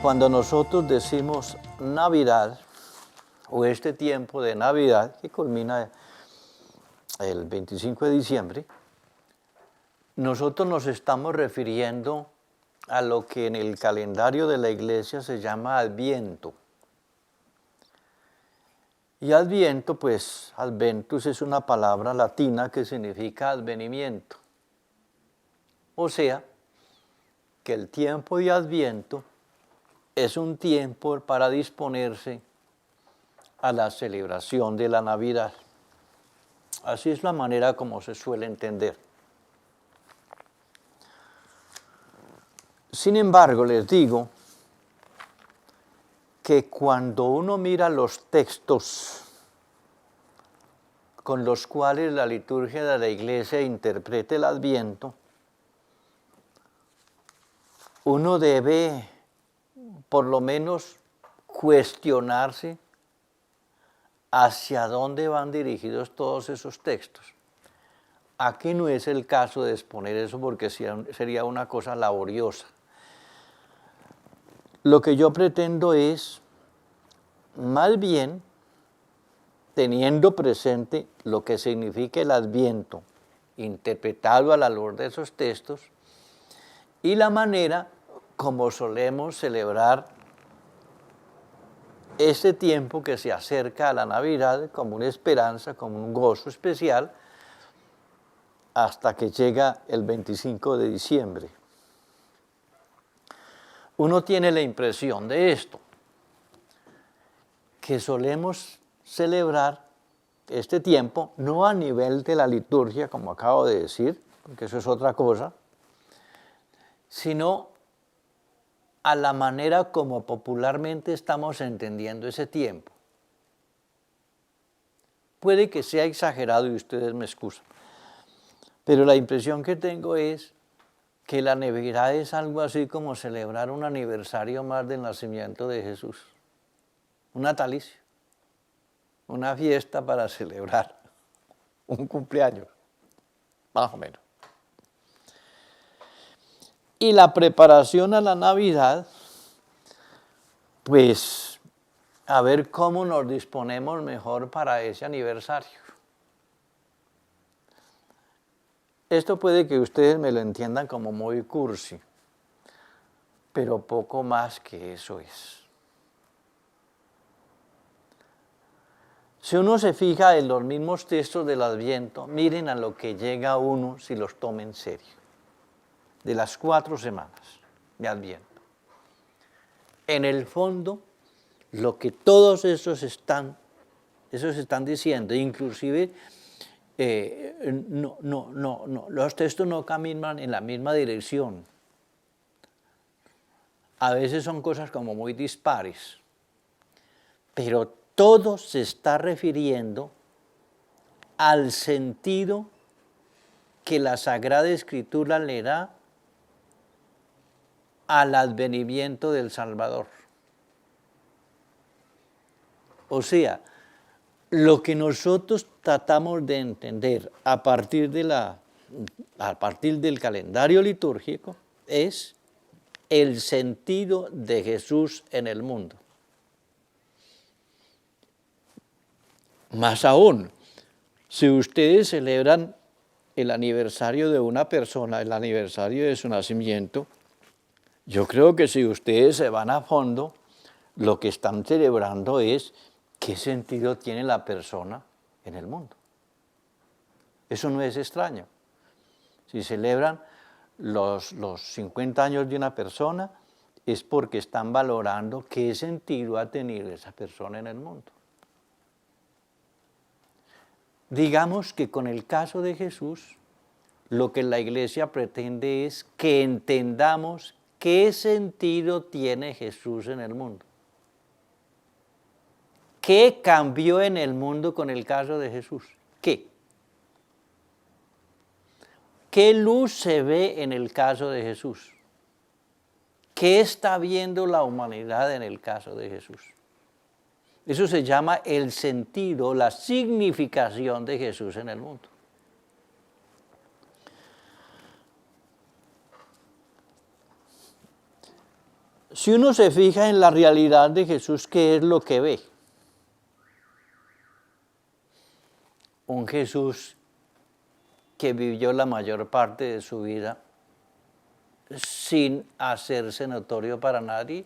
Cuando nosotros decimos Navidad, o este tiempo de Navidad, que culmina el 25 de diciembre, nosotros nos estamos refiriendo a lo que en el calendario de la iglesia se llama Adviento. Y Adviento, pues, Adventus es una palabra latina que significa advenimiento. O sea, que el tiempo de Adviento es un tiempo para disponerse a la celebración de la Navidad. Así es la manera como se suele entender. Sin embargo, les digo que cuando uno mira los textos con los cuales la liturgia de la iglesia interpreta el Adviento, uno debe por lo menos cuestionarse hacia dónde van dirigidos todos esos textos. Aquí no es el caso de exponer eso porque sería una cosa laboriosa. Lo que yo pretendo es, más bien, teniendo presente lo que significa el Adviento, interpretado a la luz de esos textos, y la manera como solemos celebrar ese tiempo que se acerca a la Navidad como una esperanza, como un gozo especial, hasta que llega el 25 de diciembre. Uno tiene la impresión de esto, que solemos celebrar este tiempo, no a nivel de la liturgia, como acabo de decir, porque eso es otra cosa, sino a la manera como popularmente estamos entendiendo ese tiempo. Puede que sea exagerado y ustedes me excusan, pero la impresión que tengo es que la Navidad es algo así como celebrar un aniversario más del nacimiento de Jesús, un natalicio, una fiesta para celebrar un cumpleaños, más o menos. Y la preparación a la Navidad, pues, a ver cómo nos disponemos mejor para ese aniversario. Esto puede que ustedes me lo entiendan como muy cursi, pero poco más que eso es. Si uno se fija en los mismos textos del Adviento, miren a lo que llega uno si los toma en serio, de las 4 semanas de Adviento. En el fondo, lo que todos esos están diciendo, inclusive los textos no caminan en la misma dirección. A veces son cosas como muy dispares, pero todo se está refiriendo al sentido que la Sagrada Escritura le da al advenimiento del Salvador. O sea, lo que nosotros tratamos de entender a partir del calendario litúrgico es el sentido de Jesús en el mundo. Más aún, si ustedes celebran el aniversario de una persona, el aniversario de su nacimiento, yo creo que si ustedes se van a fondo, lo que están celebrando es qué sentido tiene la persona en el mundo. Eso no es extraño. Si celebran los 50 años de una persona, es porque están valorando qué sentido ha tenido esa persona en el mundo. Digamos que con el caso de Jesús, lo que la iglesia pretende es que entendamos qué sentido tiene Jesús en el mundo. ¿Qué cambió en el mundo con el caso de Jesús? ¿Qué? ¿Qué luz se ve en el caso de Jesús? ¿Qué está viendo la humanidad en el caso de Jesús? Eso se llama el sentido, la significación de Jesús en el mundo. Si uno se fija en la realidad de Jesús, ¿qué es lo que ve? Un Jesús que vivió la mayor parte de su vida sin hacerse notorio para nadie,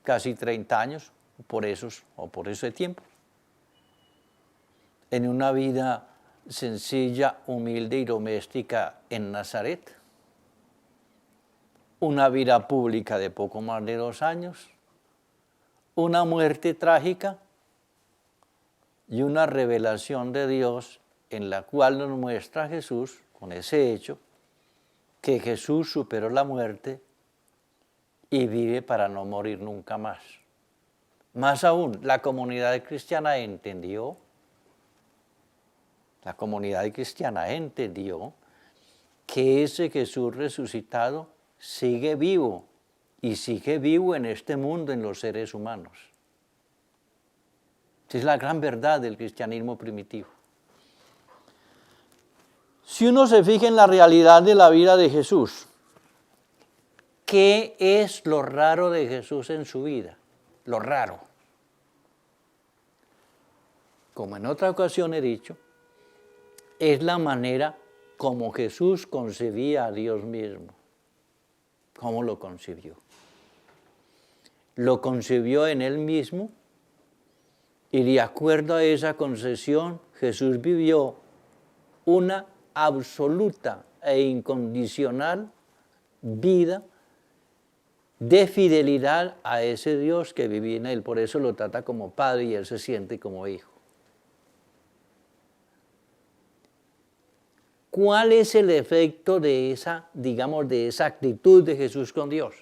casi 30 años, por ese tiempo, en una vida sencilla, humilde y doméstica en Nazaret, una vida pública de poco más de 2 años, una muerte trágica y una revelación de Dios en la cual nos muestra Jesús, con ese hecho, que Jesús superó la muerte y vive para no morir nunca más. Más aún, la comunidad cristiana entendió que ese Jesús resucitado sigue vivo y sigue vivo en este mundo, en los seres humanos. Esa es la gran verdad del cristianismo primitivo. Si uno se fija en la realidad de la vida de Jesús, ¿qué es lo raro de Jesús en su vida? Lo raro. Como en otra ocasión he dicho, es la manera como Jesús concebía a Dios mismo. ¿Cómo lo concibió? Lo concibió en Él mismo y de acuerdo a esa concepción, Jesús vivió una absoluta e incondicional vida de fidelidad a ese Dios que vivía en Él. Por eso lo trata como Padre y Él se siente como Hijo. ¿Cuál es el efecto de esa actitud de Jesús con Dios?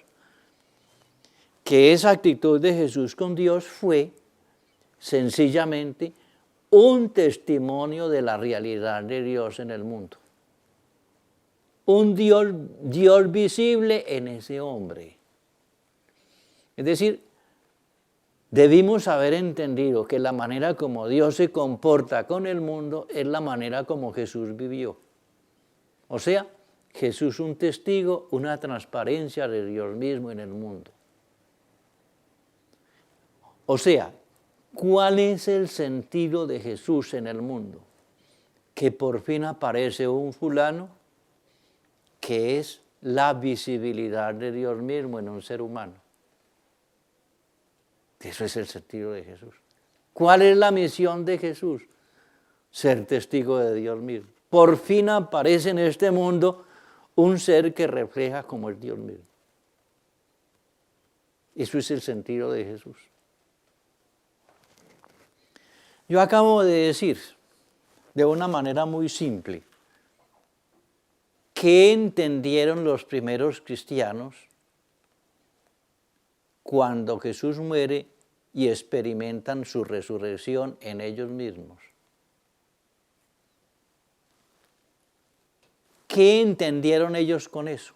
Que esa actitud de Jesús con Dios fue sencillamente un testimonio de la realidad de Dios en el mundo. Un Dios visible en ese hombre. Es decir, debimos haber entendido que la manera como Dios se comporta con el mundo es la manera como Jesús vivió. O sea, Jesús un testigo, una transparencia de Dios mismo en el mundo. O sea, ¿cuál es el sentido de Jesús en el mundo? Que por fin aparece un fulano que es la visibilidad de Dios mismo en un ser humano. Eso es el sentido de Jesús. ¿Cuál es la misión de Jesús? Ser testigo de Dios mismo. Por fin aparece en este mundo un ser que refleja como es Dios mismo. Eso es el sentido de Jesús. Yo acabo de decir, de una manera muy simple, ¿qué entendieron los primeros cristianos cuando Jesús muere y experimentan su resurrección en ellos mismos? ¿Qué entendieron ellos con eso?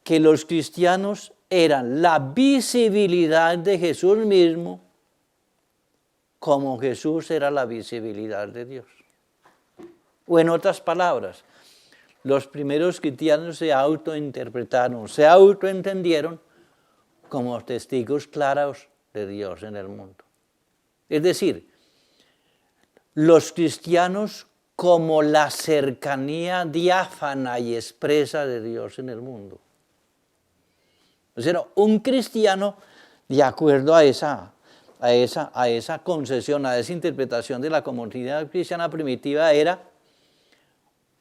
Que los cristianos eran la visibilidad de Jesús mismo, como Jesús era la visibilidad de Dios. O en otras palabras, los primeros cristianos se autointerpretaron, se autoentendieron como testigos claros de Dios en el mundo. Es decir, los cristianos como la cercanía diáfana y expresa de Dios en el mundo. O sea, un cristiano, de acuerdo a esa concesión, a esa interpretación de la comunidad cristiana primitiva, era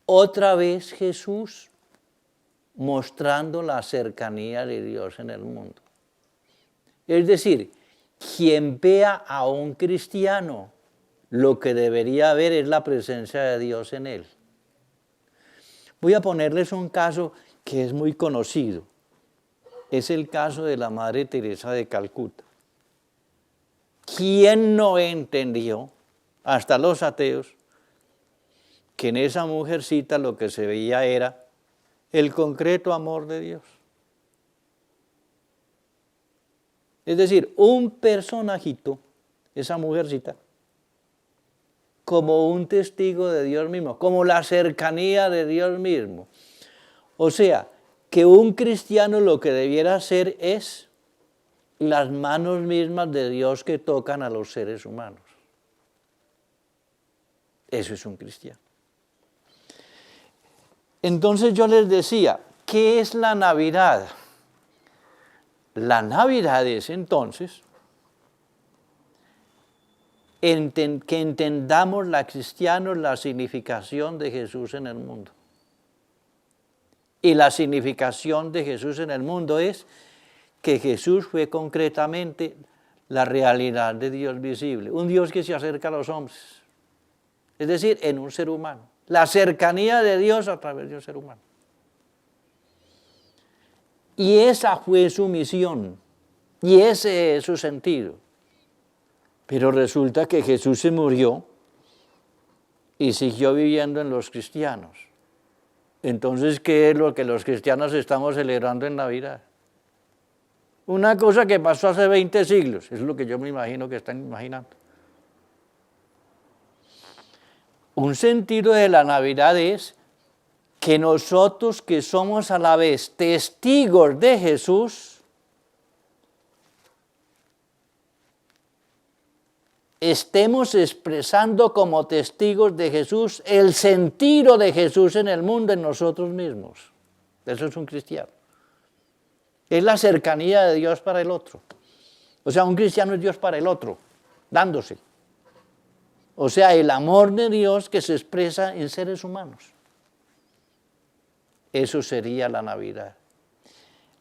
otra vez Jesús mostrando la cercanía de Dios en el mundo. Es decir, quien vea a un cristiano, lo que debería ver es la presencia de Dios en él. Voy a ponerles un caso que es muy conocido. Es el caso de la Madre Teresa de Calcuta. ¿Quién no entendió, hasta los ateos, que en esa mujercita lo que se veía era el concreto amor de Dios? Es decir, un personajito, esa mujercita, como un testigo de Dios mismo, como la cercanía de Dios mismo. O sea, que un cristiano lo que debiera hacer es las manos mismas de Dios que tocan a los seres humanos. Eso es un cristiano. Entonces yo les decía, ¿qué es la Navidad? La Navidad es entonces que entendamos los cristianos la significación de Jesús en el mundo. Y la significación de Jesús en el mundo es que Jesús fue concretamente la realidad de Dios visible, un Dios que se acerca a los hombres, es decir, en un ser humano, la cercanía de Dios a través de un ser humano. Y esa fue su misión, y ese es su sentido. Pero resulta que Jesús se murió y siguió viviendo en los cristianos. Entonces, ¿qué es lo que los cristianos estamos celebrando en Navidad? Una cosa que pasó hace 20 siglos, es lo que yo me imagino que están imaginando. Un sentido de la Navidad es que nosotros que somos a la vez testigos de Jesús, estemos expresando como testigos de Jesús el sentido de Jesús en el mundo, en nosotros mismos. Eso es un cristiano. Es la cercanía de Dios para el otro. O sea, un cristiano es Dios para el otro, dándose. O sea, el amor de Dios que se expresa en seres humanos. Eso sería la Navidad.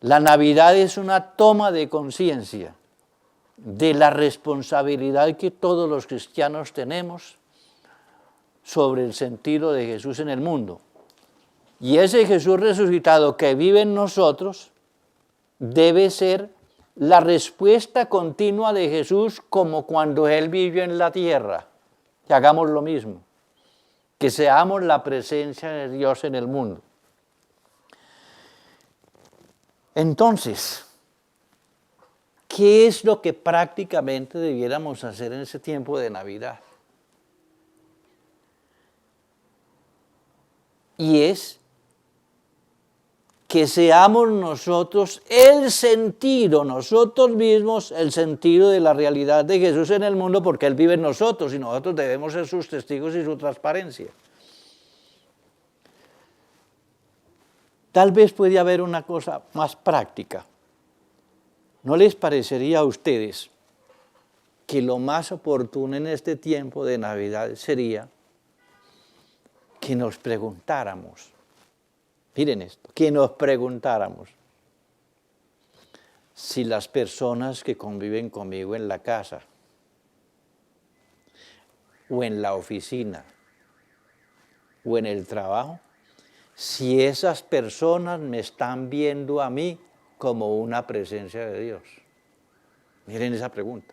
La Navidad es una toma de conciencia de la responsabilidad que todos los cristianos tenemos sobre el sentido de Jesús en el mundo. Y ese Jesús resucitado que vive en nosotros debe ser la respuesta continua de Jesús como cuando Él vivió en la tierra. Que hagamos lo mismo, que seamos la presencia de Dios en el mundo. Entonces, ¿qué es lo que prácticamente debiéramos hacer en ese tiempo de Navidad? Y es que seamos nosotros el sentido, nosotros mismos, el sentido de la realidad de Jesús en el mundo, porque Él vive en nosotros y nosotros debemos ser sus testigos y su transparencia. Tal vez puede haber una cosa más práctica. ¿No les parecería a ustedes que lo más oportuno en este tiempo de Navidad sería que nos preguntáramos, miren esto, que nos preguntáramos si las personas que conviven conmigo en la casa o en la oficina o en el trabajo, si esas personas me están viendo a mí como una presencia de Dios. Miren esa pregunta.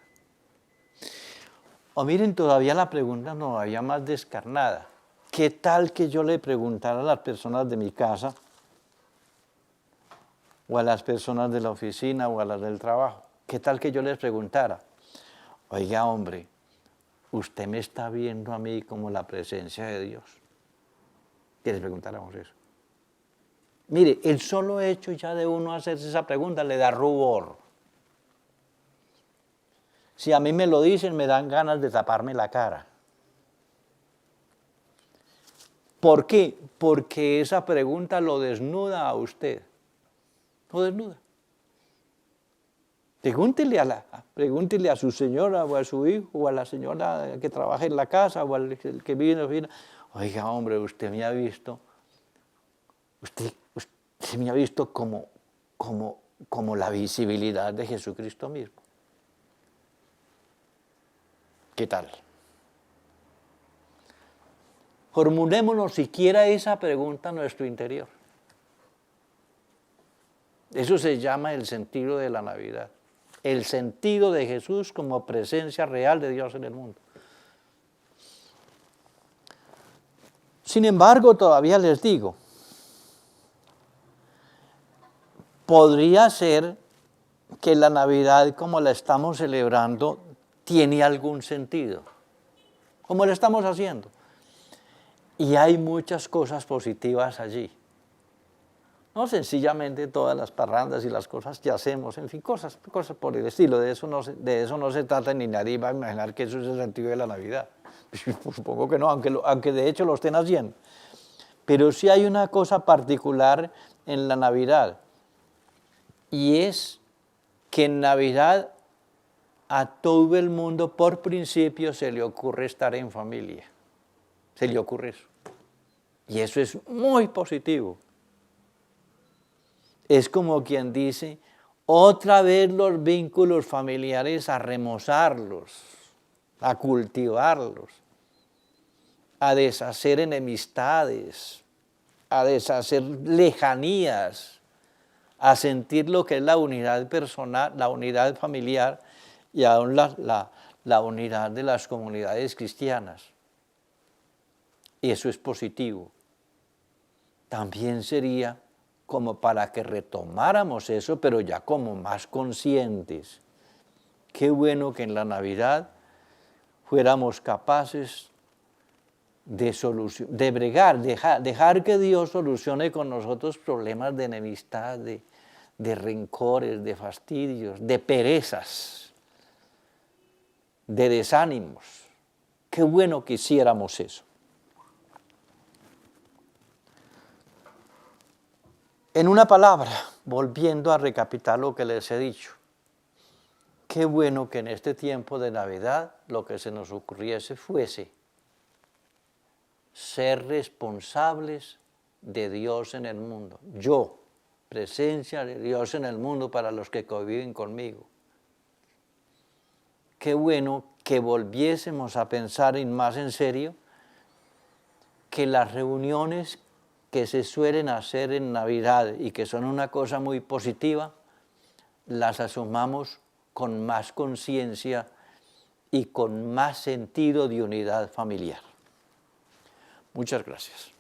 O miren todavía la pregunta todavía más descarnada. ¿Qué tal que yo le preguntara a las personas de mi casa, o a las personas de la oficina, o a las del trabajo? ¿Qué tal que yo les preguntara, oiga hombre, usted me está viendo a mí como la presencia de Dios? Que les preguntáramos eso. Mire, el solo hecho ya de uno hacerse esa pregunta le da rubor. Si a mí me lo dicen, me dan ganas de taparme la cara. ¿Por qué? Porque esa pregunta lo desnuda a usted. Lo desnuda. Pregúntele a su señora o a su hijo o a la señora que trabaja en la casa o al que vive en la oficina. Oiga, hombre, usted me ha visto, usted me ha visto como la visibilidad de Jesucristo mismo. ¿Qué tal? Formulémonos siquiera esa pregunta en nuestro interior. Eso se llama el sentido de la Navidad. El sentido de Jesús como presencia real de Dios en el mundo. Sin embargo, todavía les digo, podría ser que la Navidad como la estamos celebrando tiene algún sentido, como la estamos haciendo. Y hay muchas cosas positivas allí. No sencillamente todas las parrandas y las cosas que hacemos, en fin, cosas por el estilo, de eso no se trata, ni nadie va a imaginar que eso es el sentido de la Navidad. Pues supongo que no, aunque de hecho lo estén haciendo. Pero sí hay una cosa particular en la Navidad, y es que en Navidad a todo el mundo por principio se le ocurre estar en familia, se le ocurre eso. Y eso es muy positivo. Es como quien dice, otra vez los vínculos familiares a remozarlos, a cultivarlos, a deshacer enemistades, a deshacer lejanías, a sentir lo que es la unidad personal, la unidad familiar y aún la unidad de las comunidades cristianas. Y eso es positivo. También sería como para que retomáramos eso, pero ya como más conscientes. Qué bueno que en la Navidad fuéramos capaces de bregar, dejar que Dios solucione con nosotros problemas de enemistad, de rencores, de fastidios, de perezas, de desánimos. Qué bueno que hiciéramos eso. En una palabra, volviendo a recapitular lo que les he dicho, qué bueno que en este tiempo de Navidad lo que se nos ocurriese fuese ser responsables de Dios en el mundo. Yo, presencia de Dios en el mundo para los que conviven conmigo. Qué bueno que volviésemos a pensar más en serio que las reuniones que se suelen hacer en Navidad y que son una cosa muy positiva, las asumamos con más conciencia y con más sentido de unidad familiar. Muchas gracias.